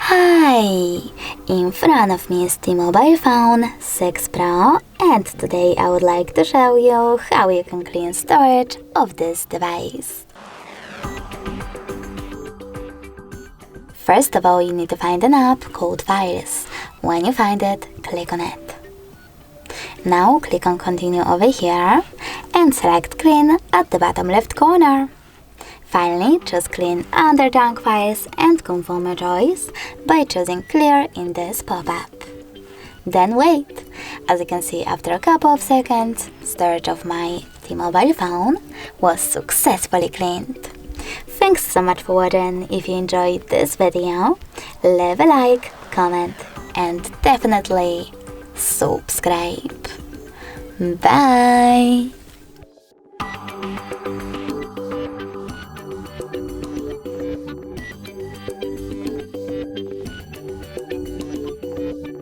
Hi! In front of me is T-Mobile phone 6 Pro, and today I would like to show you how you can clean storage of this device. First of all, you need to find an app called Files. When you find it, click on it. Now click on Continue over here and select Clean at the bottom left corner. Finally, choose Clean under Junk Files and confirm your choice by choosing Clear in this pop-up. Then wait. As you can see, after a couple of seconds, storage of my T-Mobile phone was successfully cleaned. Thanks so much for watching. If you enjoyed this video, leave a like, comment, and definitely subscribe. Bye!